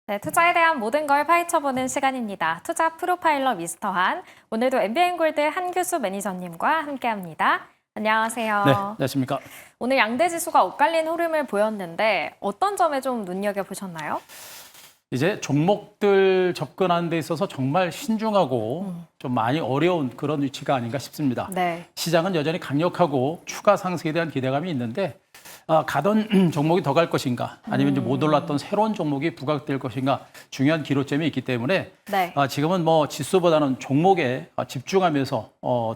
네, 투자에 대한 모든 걸 파헤쳐보는 시간입니다. 투자 프로파일러 미스터 한. 오늘도 MBN골드 한규수 매니저님과 함께합니다. 안녕하세요. 네, 안녕하십니까. 오늘 양대 지수가 엇갈린 흐름을 보였는데 어떤 점에 좀 눈여겨보셨나요? 이제 종목들 접근하는 데 있어서 정말 신중하고 좀 많이 어려운 그런 위치가 아닌가 싶습니다. 네. 시장은 여전히 강력하고 추가 상승에 대한 기대감이 있는데 가던 종목이 더 갈 것인가 아니면 이제 못 올랐던 새로운 종목이 부각될 것인가 중요한 기로점이 있기 때문에 네. 지금은 뭐 지수보다는 종목에 집중하면서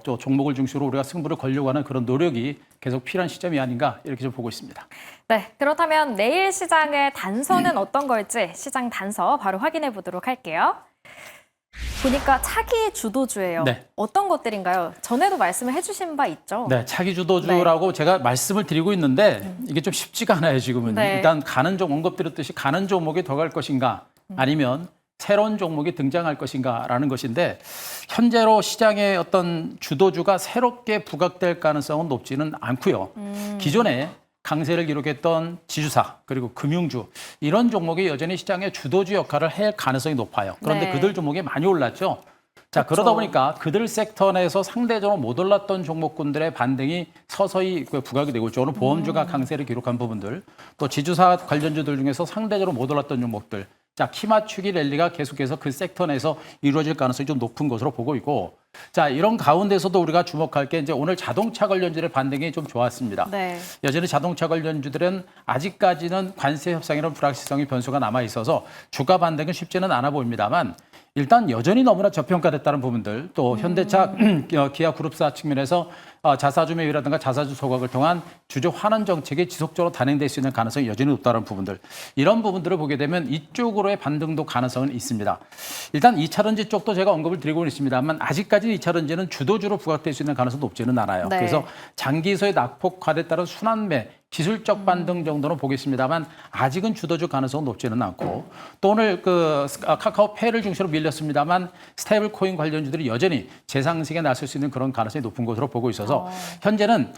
또 종목을 중심으로 우리가 승부를 걸려고 하는 그런 노력이 계속 필요한 시점이 아닌가 이렇게 좀 보고 있습니다. 네, 그렇다면 내일 시장의 단서는 어떤 걸지 시장 단서 바로 확인해 보도록 할게요. 보니까 차기 주도주예요. 네. 어떤 것들인가요? 전에도 말씀을 해주신 바 있죠? 네, 차기 주도주라고 제가 말씀을 드리고 있는데 이게 좀 쉽지가 않아요, 지금은. 네. 일단 언급드렸듯이 가는 종목이 더 갈 것인가 아니면 새로운 종목이 등장할 것인가라는 것인데 현재로 시장의 어떤 주도주가 새롭게 부각될 가능성은 높지는 않고요. 기존에 강세를 기록했던 지주사 그리고 금융주 이런 종목이 여전히 시장의 주도주 역할을 할 가능성이 높아요. 그런데 네. 그들 종목이 많이 올랐죠. 자, 그렇죠. 그러다 보니까 그들 섹터 내에서 상대적으로 못 올랐던 종목군들의 반등이 서서히 부각이 되고 있죠. 오늘 보험주가 강세를 기록한 부분들, 또 지주사 관련주들 중에서 상대적으로 못 올랐던 종목들, 자, 키 맞추기 랠리가 계속해서 그 섹터 내에서 이루어질 가능성이 좀 높은 것으로 보고 있고, 자, 이런 가운데서도 우리가 주목할 게 이제 오늘 자동차 관련주의 반등이 좀 좋았습니다. 네. 여전히 자동차 관련주들은 아직까지는 관세 협상이라는 불확실성이 변수가 남아 있어서 주가 반등은 쉽지는 않아 보입니다만 일단 여전히 너무나 저평가됐다는 부분들 또 현대차 기아 그룹사 측면에서 자사주 매입이라든가 자사주 소각을 통한 주주 환원 정책이 지속적으로 단행될 수 있는 가능성이 여전히 높다는 부분들 이런 부분들을 보게 되면 이쪽으로의 반등도 가능성은 있습니다. 일단 2차전지 쪽도 제가 언급을 드리고 있습니다만 아직까지 2차전지는 주도주로 부각될 수 있는 가능성이 높지는 않아요. 네. 그래서 장기소의 낙폭화에 따른 순환매 기술적 반등 정도는 보겠습니다만 아직은 주도주 가능성은 높지는 않고 또 오늘 카카오페이를 중심으로 밀렸습니다만 스테이블 코인 관련주들이 여전히 재상승에 나설 수 있는 그런 가능성이 높은 것으로 보고 있어서 현재는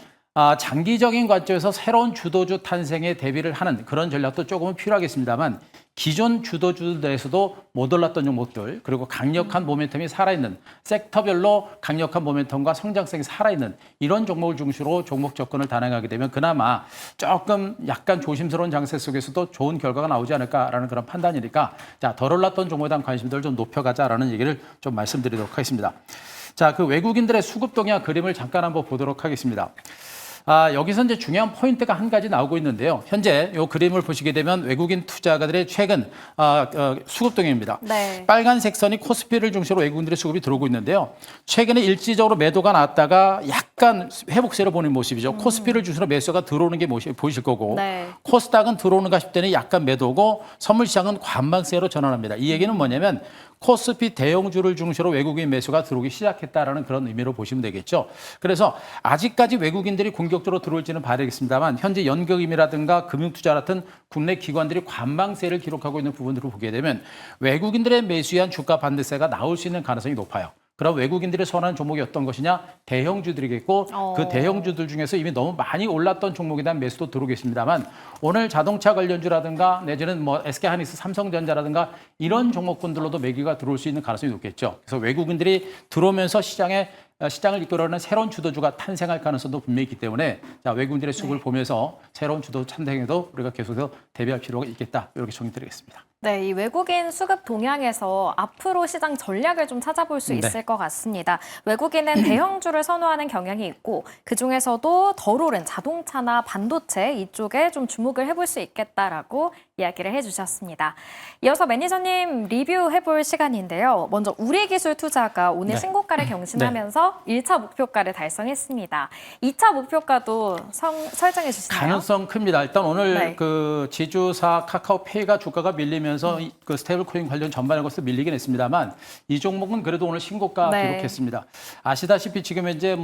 장기적인 관점에서 새로운 주도주 탄생에 대비를 하는 그런 전략도 조금은 필요하겠습니다만 기존 주도주들에서도 못 올랐던 종목들 그리고 강력한 모멘텀이 살아있는 섹터별로 강력한 모멘텀과 성장성이 살아있는 이런 종목을 중심으로 종목 접근을 단행하게 되면 그나마 조금 약간 조심스러운 장세 속에서도 좋은 결과가 나오지 않을까라는 그런 판단이니까 자, 덜 올랐던 종목에 대한 관심들을 좀 높여가자라는 얘기를 좀 말씀드리도록 하겠습니다. 자, 그 외국인들의 수급 동향 그림을 잠깐 한번 보도록 하겠습니다. 여기서 이제 중요한 포인트가 한 가지 나오고 있는데요. 현재 이 그림을 보시게 되면 외국인 투자가들의 최근 수급 동향입니다. 네. 빨간색 선이 코스피를 중심으로 외국인들의 수급이 들어오고 있는데요. 최근에 일시적으로 매도가 나왔다가 약간 회복세를 보는 모습이죠. 코스피를 중심으로 매수가 들어오는 게 보이실 거고 네. 코스닥은 들어오는가 싶더니 약간 매도고 선물시장은 관망세로 전환합니다. 이 얘기는 뭐냐면 코스피 대형주를 중심으로 외국인 매수가 들어오기 시작했다라는 그런 의미로 보시면 되겠죠. 그래서 아직까지 외국인들이 공격적으로 들어올지는 봐야겠습니다만 현재 연금이라든가 금융투자 같은 국내 기관들이 관망세를 기록하고 있는 부분들을 보게 되면 외국인들의 매수에 의한 주가 반등세가 나올 수 있는 가능성이 높아요. 그럼 외국인들이 선호하는 종목이 어떤 것이냐? 대형주들이겠고 그 대형주들 중에서 이미 너무 많이 올랐던 종목에 대한 매수도 들어오겠습니다만 오늘 자동차 관련주라든가 내지는 뭐 SK하이닉스, 삼성전자라든가 이런 종목군들로도 매기가 들어올 수 있는 가능성이 높겠죠. 그래서 외국인들이 들어오면서 시장을 이끌어내는 새로운 주도주가 탄생할 가능성도 분명히 있기 때문에 자, 외국인들의 수급을 보면서 새로운 주도 탄생에도 우리가 계속해서 대비할 필요가 있겠다. 이렇게 정리드리겠습니다. 네, 이 외국인 수급 동향에서 앞으로 시장 전략을 좀 찾아볼 수 있을 것 같습니다. 외국인은 대형주를 선호하는 경향이 있고 그중에서도 덜 오른 자동차나 반도체 이쪽에 좀 주목을 해볼 수 있겠다라고 이야기를 해주셨습니다. 이어서 매니저님 리뷰해볼 시간인데요. 먼저 우리기술투자가 오늘 신고가를 경신하면서 1차 목표가를 달성했습니다. 2차 목표가도 설정해 주시나요? 가능성 큽니다. 일단 오늘 네. 그 지주사 카카오페이가 주가가 밀리면서 그 스테이블 코인 관련 전반의 것을 밀리긴 했습니다만 이 종목은 그래도 오늘 신고가 기록했습니다. 아시다시피 지금 현재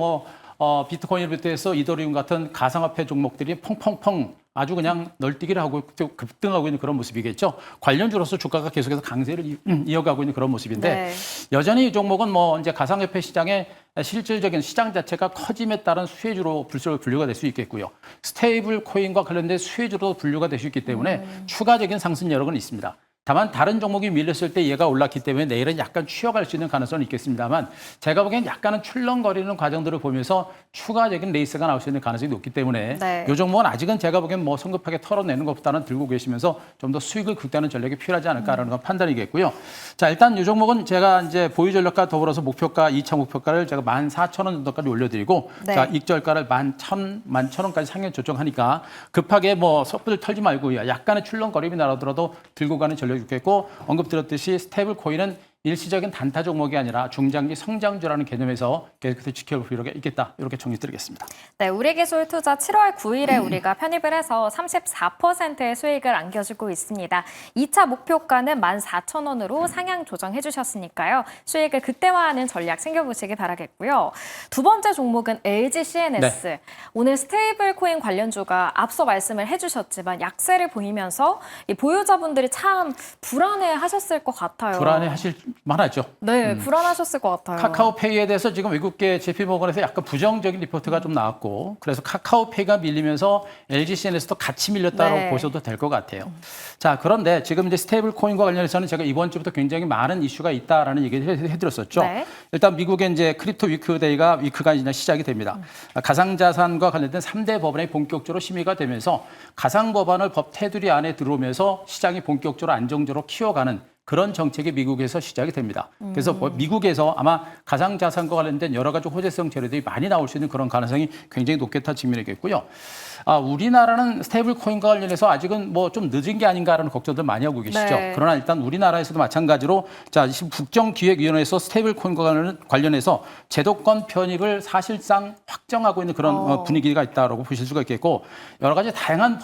비트코인을 비롯해서 이더리움 같은 가상화폐 종목들이 펑펑펑 아주 그냥 널뛰기를 하고 급등하고 있는 그런 모습이겠죠. 관련주로서 주가가 계속해서 강세를 이어가고 있는 그런 모습인데 여전히 이 종목은 이제 가상화폐 시장의 실질적인 시장 자체가 커짐에 따른 수혜주로 분류가 될 수 있겠고요. 스테이블 코인과 관련된 수혜주로 분류가 될 수 있기 때문에 추가적인 상승 여력은 있습니다. 다만 다른 종목이 밀렸을 때 얘가 올랐기 때문에 내일은 약간 쉬어갈 수 있는 가능성은 있겠습니다만 제가 보기엔 약간은 출렁거리는 과정들을 보면서 추가적인 레이스가 나올 수 있는 가능성이 높기 때문에 네. 이 종목은 아직은 제가 보기엔 뭐 성급하게 털어내는 것보다는 들고 계시면서 좀 더 수익을 극대화하는 전략이 필요하지 않을까라는 건 판단이겠고요. 자, 일단 이 종목은 제가 이제 보유 전략과 더불어서 목표가 2차 목표가를 제가 14,000원 정도까지 올려드리고 네. 자, 익절가를 11,000원까지 상향 조정하니까 급하게 뭐 섣불 털지 말고 약간의 출렁거림이 나더라도 들고 가는 전략이 있겠고 언급드렸듯이 스테이블 코인은 일시적인 단타 종목이 아니라 중장기 성장주라는 개념에서 계속해서 지켜볼 필요가 있겠다. 이렇게 정리드리겠습니다. 네, 우리기술 투자 7월 9일에 우리가 편입을 해서 34%의 수익을 안겨주고 있습니다. 2차 목표가는 14,000원으로 상향 조정해 주셨으니까요. 수익을 극대화하는 전략 챙겨보시기 바라겠고요. 두 번째 종목은 LG CNS. 네. 오늘 스테이블 코인 관련주가 앞서 말씀을 해주셨지만 약세를 보이면서 이 보유자분들이 참 불안해하셨을 것 같아요. 불안해하실 만하죠. 네, 불안하셨을 것 같아요. 카카오페이에 대해서 지금 외국계 JP모건에서 약간 부정적인 리포트가 좀 나왔고 그래서 카카오페이가 밀리면서 LG CNS도 같이 밀렸다고 네. 보셔도 될 것 같아요. 자, 그런데 지금 이제 스테이블 코인과 관련해서는 제가 이번 주부터 굉장히 많은 이슈가 있다라는 얘기를 해드렸었죠. 네. 일단 미국의 이제 크립토 위크가 이제 시작이 됩니다. 가상자산과 관련된 3대 법안이 본격적으로 심의가 되면서 가상법안을 법 테두리 안에 들어오면서 시장이 본격적으로 안정적으로 키워가는 그런 정책이 미국에서 시작이 됩니다. 그래서 미국에서 아마 가상자산과 관련된 여러 가지 호재성 재료들이 많이 나올 수 있는 그런 가능성이 굉장히 높겠다 측면이겠고요. 우리나라는 스테이블 코인과 관련해서 아직은 뭐 좀 늦은 게 아닌가라는 걱정들 많이 하고 계시죠. 네. 그러나 일단 우리나라에서도 마찬가지로 자, 지금 국정기획위원회에서 스테이블 코인과 관련해서 제도권 편입을 사실상 확정하고 있는 그런 분위기가 있다고 보실 수가 있겠고 여러 가지 다양한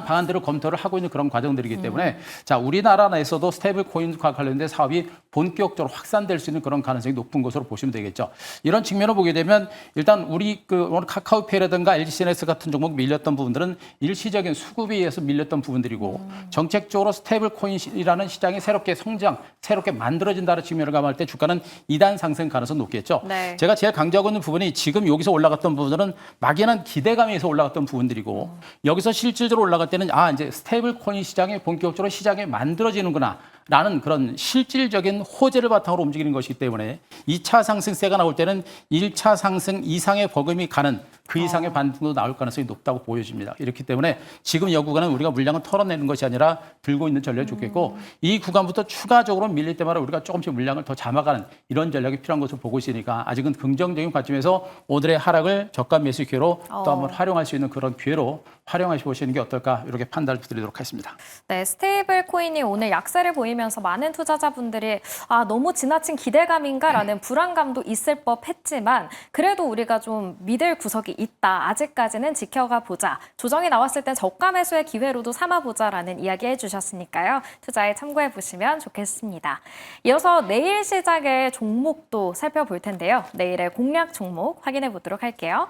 방안들을 검토를 하고 있는 그런 과정들이기 때문에 자, 우리나라 내에서도 스테이블 코인과 관련된 사업이 본격적으로 확산될 수 있는 그런 가능성이 높은 것으로 보시면 되겠죠. 이런 측면을 보게 되면 일단 우리 오늘 카카오페이라든가 LG CNS 같은 종목 밀렸던 부분들은 일시적인 수급에 의해서 밀렸던 부분들이고 정책적으로 스테이블 코인이라는 시장이 새롭게 만들어진다는 측면을 감안할 때 주가는 2단 상승 가능성이 높겠죠. 네. 제가 제일 강조하고 있는 부분이 지금 여기서 올라갔던 부분들은 막연한 기대감에서 올라갔던 부분들이고 여기서 실질적으로 올라갈 때는 이제 스테이블 코인 시장이 본격적으로 시장이 만들어지는구나. 라는 그런 실질적인 호재를 바탕으로 움직이는 것이기 때문에 2차 상승세가 나올 때는 1차 상승 이상의 버금이 가는 그 이상의 반등도 나올 가능성이 높다고 보여집니다. 이렇기 때문에 지금 이 구간은 우리가 물량을 털어내는 것이 아니라 들고 있는 전략이 좋겠고 이 구간부터 추가적으로 밀릴 때마다 우리가 조금씩 물량을 더 잡아가는 이런 전략이 필요한 것으로 보고 있으니까 아직은 긍정적인 관점에서 오늘의 하락을 저가 매수 기회로 또 한번 활용할 수 있는 그런 기회로 활용하시는 게 어떨까 이렇게 판단을 드리도록 하겠습니다. 네, 스테이블 코인이 오늘 약세를 보이면서 많은 투자자분들이 너무 지나친 기대감인가라는 불안감도 있을 법했지만 그래도 우리가 좀 믿을 구석이 있다. 아직까지는 지켜가 보자. 조정이 나왔을 땐 저가 매수의 기회로도 삼아보자라는 이야기 해주셨으니까요. 투자에 참고해 보시면 좋겠습니다. 이어서 내일 시작의 종목도 살펴볼 텐데요. 내일의 공략 종목 확인해 보도록 할게요.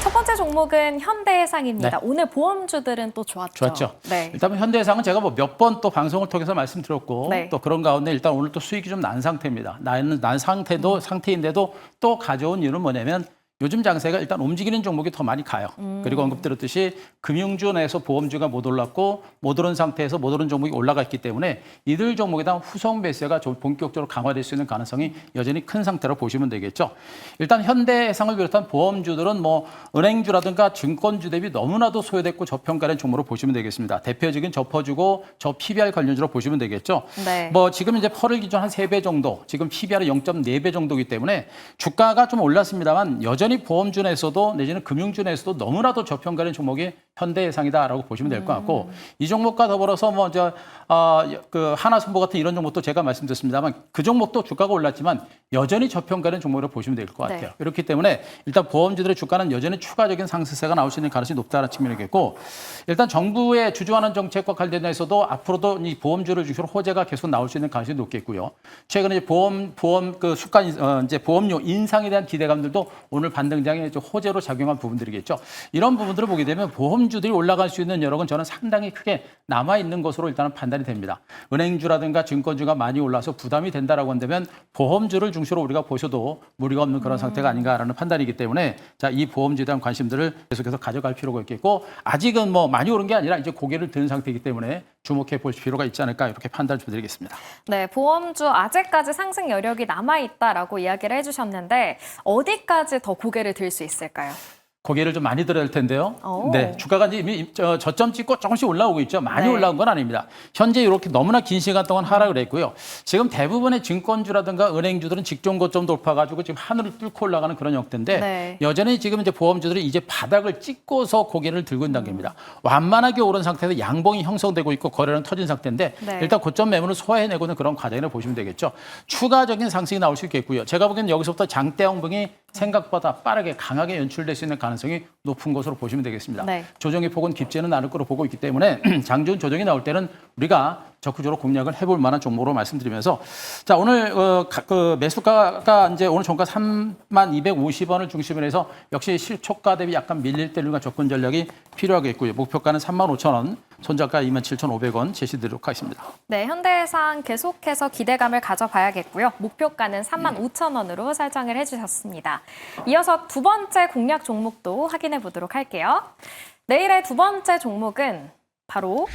첫 번째 종목은 현대해상입니다. 네. 오늘 보험주들은 또 좋았죠. 좋았죠. 네. 일단 현대해상은 제가 뭐 몇 번 또 방송을 통해서 말씀드렸고 네. 또 그런 가운데 일단 오늘 또 수익이 좀 난 상태입니다. 난 상태인데도 또 가져온 이유는 뭐냐면 요즘 장세가 일단 움직이는 종목이 더 많이 가요. 그리고 언급드렸듯이 금융주 내에서 보험주가 못 올랐고 못 오른 상태에서 못 오른 종목이 올라가 있기 때문에 이들 종목에 대한 후속 매수가 좀 본격적으로 강화될 수 있는 가능성이 여전히 큰 상태로 보시면 되겠죠. 일단 현대해상을 비롯한 보험주들은 뭐 은행주라든가 증권주 대비 너무나도 소외됐고 저평가된 종목으로 보시면 되겠습니다. 대표적인 저퍼주고 저 PBR 관련주로 보시면 되겠죠. 네. 뭐 지금 이제 펄을 기준 한 3배 정도, 지금 PBR은 0.4배 정도이기 때문에 주가가 좀 올랐습니다만 여전히 보험주 내에서도 내지는 금융주 내에서도 너무나도 저평가된 종목이 현대해상이다라고 보시면 될 것 같고 이 종목과 더불어서 그 하나손보 같은 이런 종목도 제가 말씀드렸습니다만 그 종목도 주가가 올랐지만 여전히 저평가된 종목으로 보시면 될 것 같아요. 네. 그렇기 때문에 일단 보험주들의 주가는 여전히 추가적인 상승세가 나올 수 있는 가능성이 높다는 측면이겠고 일단 정부의 주주하는 정책과 관련해서도 앞으로도 이 보험주를 중심으로 호재가 계속 나올 수 있는 가능성이 높겠고요. 최근에 이제 보험 그 수가 이제 보험료 인상에 대한 기대감들도 오늘 반등장에 호재로 작용한 부분들이겠죠. 이런 부분들을 보게 되면 보험주들이 올라갈 수 있는 여력은 저는 상당히 크게 남아 있는 것으로 일단은 판단이 판단이 됩니다. 은행주라든가 증권주가 많이 올라서 부담이 된다라고 한다면 보험주를 중심으로 우리가 보셔도 무리가 없는 그런 상태가 아닌가라는 판단이기 때문에 자, 이 보험주에 대한 관심들을 계속해서 가져갈 필요가 있겠고 아직은 뭐 많이 오른 게 아니라 이제 고개를 든 상태이기 때문에 주목해 볼 필요가 있지 않을까 이렇게 판단을 좀 드리겠습니다. 네, 보험주 아직까지 상승 여력이 남아있다라고 이야기를 해주셨는데 어디까지 더 고개를 들 수 있을까요? 고개를 좀 많이 들어야 할 텐데요. 오. 네, 주가가 이미 저점 찍고 조금씩 올라오고 있죠. 많이 네. 올라온 건 아닙니다. 현재 이렇게 너무나 긴 시간 동안 하락을 했고요. 지금 대부분의 증권주라든가 은행주들은 직전 고점 돌파가지고 지금 하늘을 뚫고 올라가는 그런 형태인데 네. 여전히 지금 이제 보험주들이 이제 바닥을 찍고서 고개를 들고 있는 단계입니다. 완만하게 오른 상태에서 양봉이 형성되고 있고 거래는 터진 상태인데 네. 일단 고점 매물을 소화해내고 있는 그런 과정을 보시면 되겠죠. 추가적인 상승이 나올 수 있겠고요. 제가 보기에는 여기서부터 장대형봉이 생각보다 빠르게 강하게 연출될 수 있는 가능성이 높은 것으로 보시면 되겠습니다. 네. 조정의 폭은 깊지는 않을 거로 보고 있기 때문에 장중 조정이 나올 때는 우리가 적극적으로 공략을 해볼 만한 종목으로 말씀드리면서 자 오늘 그 매수가가 이제 오늘 종가 3250원을 중심으로 해서 역시 실초가 대비 약간 밀릴 때류가 접근 전략이 필요하겠고요. 목표가는 35,000원, 손절가 27,500원 제시드리도록 하겠습니다. 네, 현대해상 계속해서 기대감을 가져봐야겠고요. 목표가는 35,000원으로 설정을 해주셨습니다. 이어서 두 번째 공략 종목도 확인해 보도록 할게요. 내일의 두 번째 종목은 바로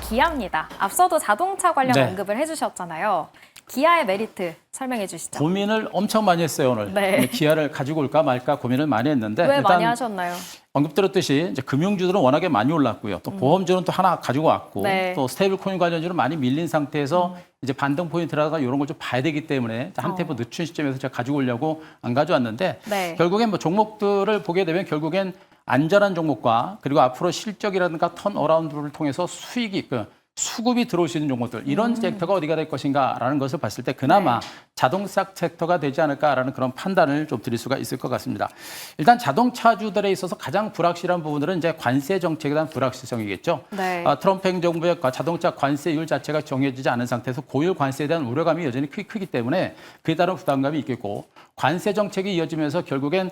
기아입니다. 앞서도 자동차 관련 네. 언급을 해주셨잖아요. 기아의 메리트 설명해 주시죠. 고민을 엄청 많이 했어요 오늘. 네. 기아를 가지고 올까 말까 고민을 많이 했는데 왜 일단 많이 하셨나요? 언급드렸듯이 이제 금융주들은 워낙에 많이 올랐고요. 또 보험주는 또 하나 가지고 왔고 네. 또 스테이블 코인 관련주는 많이 밀린 상태에서 이제 반등 포인트라든가 이런 걸 좀 봐야 되기 때문에 한 템포 늦춘 시점에서 제가 가지고 오려고 안 가져왔는데 네. 결국엔 뭐 종목들을 보게 되면 결국엔 안전한 종목과 그리고 앞으로 실적이라든가 턴어라운드를 통해서 수익이 수급이 들어올 수 있는 종목들 이런 섹터가 어디가 될 것인가라는 것을 봤을 때 그나마 자동차 섹터가 되지 않을까라는 그런 판단을 좀 드릴 수가 있을 것 같습니다. 일단 자동차주들에 있어서 가장 불확실한 부분들은 이제 관세 정책에 대한 불확실성이겠죠. 네. 트럼프 행정부의 자동차 관세율 자체가 정해지지 않은 상태에서 고율 관세에 대한 우려감이 여전히 크기 때문에 그에 따른 부담감이 있겠고 관세 정책이 이어지면서 결국엔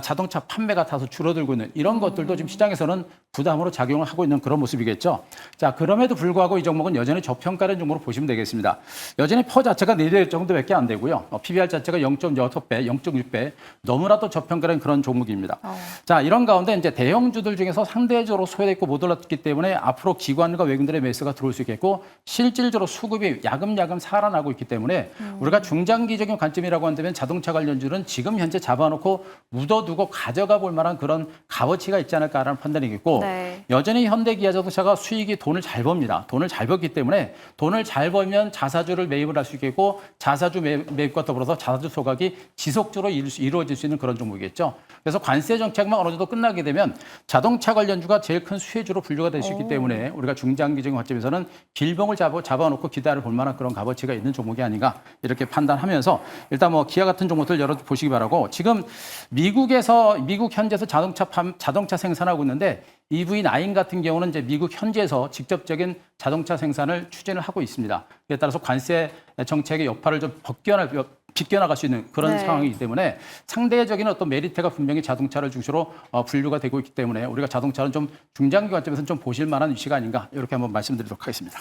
자동차 판매가 다소 줄어들고 있는 이런 것들도 지금 시장에서는 부담으로 작용을 하고 있는 그런 모습이겠죠. 자, 그럼에도 불구하고 이 종목은 여전히 저평가된 종목으로 보시면 되겠습니다. 여전히 퍼 자체가 내릴 정도밖에 안 되고요. PBR 자체가 0.6배, 0.6배 너무나도 저평가된 그런 종목입니다. 자, 이런 가운데 이제 대형주들 중에서 상대적으로 소외됐고 못 올랐기 때문에 앞으로 기관과 외국인들의 매수가 들어올 수 있겠고 실질적으로 수급이 야금야금 살아나고 있기 때문에 우리가 중장기적인 관점이라고 한다면 자동차 관련주는 지금 현재 잡아놓고 묻어두고 가져가 볼 만한 그런 값어치가 있지 않을까라는 판단이겠고 네. 여전히 현대기아자동차가 수익이 돈을 잘 법니다. 돈을 잘 벌기 때문에 돈을 잘 벌면 자사주를 매입을 할 수 있겠고 자사주 매입과 더불어서 자사주 소각이 지속적으로 이루어질 수 있는 그런 종목이겠죠. 그래서 관세 정책만 어느 정도 끝나게 되면 자동차 관련주가 제일 큰 수혜주로 분류가 될 수 있기 때문에 우리가 중장기적인 관점에서는 길봉을 잡아놓고 기다려 볼 만한 그런 값어치가 있는 종목이 아닌가 이렇게 판단하면서 일단 뭐 기아 같은 종목들 여러 보시기 바라고 지금 미국 현지에서 자동차 생산하고 있는데 EV9 같은 경우는 이제 미국 현지에서 직접적인 자동차 생산을 추진을 하고 있습니다. 그에 따라서 관세 정책의 여파를 좀 비껴나갈 수 있는 그런 네. 상황이기 때문에 상대적인 어떤 메리트가 분명히 자동차를 중심으로 분류가 되고 있기 때문에 우리가 자동차는 좀 중장기 관점에서는 좀 보실 만한 위치가 아닌가 이렇게 한번 말씀드리도록 하겠습니다.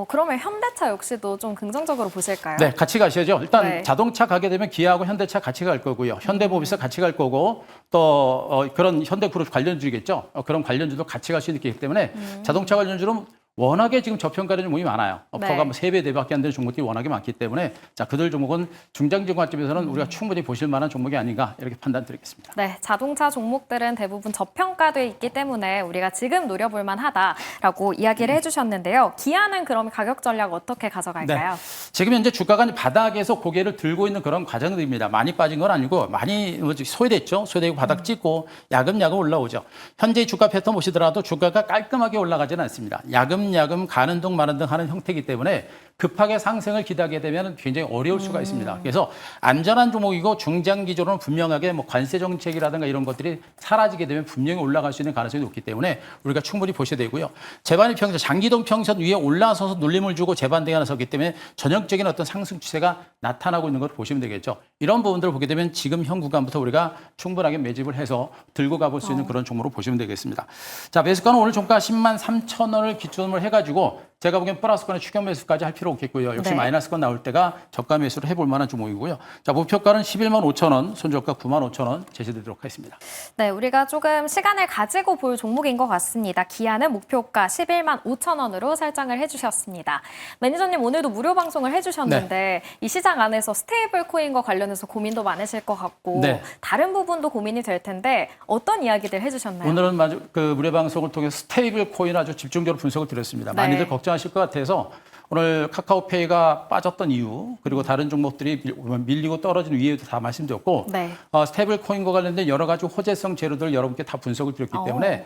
그러면 현대차 역시도 좀 긍정적으로 보실까요? 네, 같이 가셔야죠. 일단 네. 자동차 가게 되면 기아하고 현대차 같이 갈 거고요. 현대모비스 같이 갈 거고 또 그런 현대그룹 관련주겠죠. 그런 관련주도 같이 갈 수 있기 때문에 자동차 관련주는 워낙에 지금 저평가된 종목이 많아요. 업퍼가 뭐 3배, 4배밖에 안 되는 종목들이 워낙에 많기 때문에 자 그들 종목은 중장기 관점에서는 우리가 충분히 보실 만한 종목이 아닌가 이렇게 판단 드리겠습니다. 네, 자동차 종목들은 대부분 저평가돼 있기 때문에 우리가 지금 노려볼 만하다라고 이야기를 해주셨는데요. 기아는 그럼 가격 전략 어떻게 가져갈까요? 네. 지금 현재 주가가 바닥에서 고개를 들고 있는 그런 과정들입니다. 많이 빠진 건 아니고 많이 소외됐죠. 소외되고 바닥 찍고 야금야금 올라오죠. 현재 주가 패턴 보시더라도 주가가 깔끔하게 올라가지는 않습니다. 야금야금 가는 둥 마는 둥 하는 형태이기 때문에 급하게 상승을 기대하게 되면 굉장히 어려울 수가 있습니다. 그래서 안전한 종목이고 중장기적으로는 분명하게 뭐 관세 정책이라든가 이런 것들이 사라지게 되면 분명히 올라갈 수 있는 가능성이 높기 때문에 우리가 충분히 보셔야 되고요. 재반이 평선, 장기동 평선 위에 올라서서 눌림을 주고 재반등이 하나 섰기 때문에 전형적인 어떤 상승 추세가 나타나고 있는 걸 보시면 되겠죠. 이런 부분들을 보게 되면 지금 현 구간부터 우리가 충분하게 매집을 해서 들고 가볼 수 있는 그런 종목으로 보시면 되겠습니다. 자, 매수가는 오늘 종가 103,000원을 기준으로 해가지고 제가 보기엔 플러스권의 추격 매수까지 할 필요 없겠고요. 역시 네. 마이너스권 나올 때가 저가 매수를 해볼 만한 종목이고요. 자, 목표가는 11만 5천 원, 손절가 9만 5천 원 제시되도록 하겠습니다. 네, 우리가 조금 시간을 가지고 볼 종목인 것 같습니다. 기아는 목표가 11만 5천 원으로 설정을 해주셨습니다. 매니저님 오늘도 무료 방송을 해주셨는데 이 시장 안에서 스테이블 코인과 관련해서 고민도 많으실 것 같고 네. 다른 부분도 고민이 될 텐데 어떤 이야기들 해주셨나요? 오늘은 그 무료 방송을 통해 스테이블 코인 아주 집중적으로 분석을 드렸습니다. 네. 많이들 걱정하실 것 같아서 오늘 카카오페이가 빠졌던 이유 그리고 다른 종목들이 밀리고 떨어진 이유도 다 말씀드렸고 네. 스테이블 코인과 관련된 여러 가지 호재성 재료들 여러분께 다 분석을 드렸기 때문에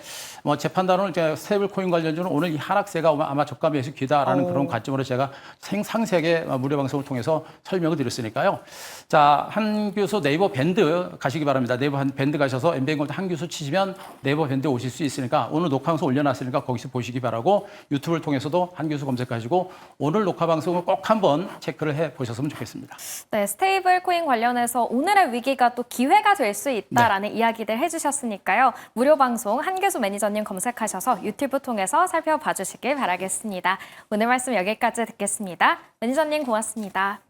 재판단은 스테이블 코인 관련주는 오늘 이 하락세가 아마 저가 매수 기다라는 그런 관점으로 제가 상세하게 무료 방송을 통해서 설명을 드렸으니까요. 자, 한교수 네이버 밴드 가시기 바랍니다. 네이버 밴드 가셔서 엠베인골드 한교수 치시면 네이버 밴드 오실 수 있으니까 오늘 녹화 방송 올려놨으니까 거기서 보시기 바라고 유튜브를 통해서도 한교수 검색하시고 오늘 녹화 방송을 꼭 한번 체크를 해 보셨으면 좋겠습니다. 네, 스테이블 코인 관련해서 오늘의 위기가 또 기회가 될 수 있다라는 이야기들 해주셨으니까요. 무료 방송 한교수 매니저님 검색하셔서 유튜브 통해서 살펴봐 주시길 바라겠습니다. 오늘 말씀 여기까지 듣겠습니다. 매니저님 고맙습니다.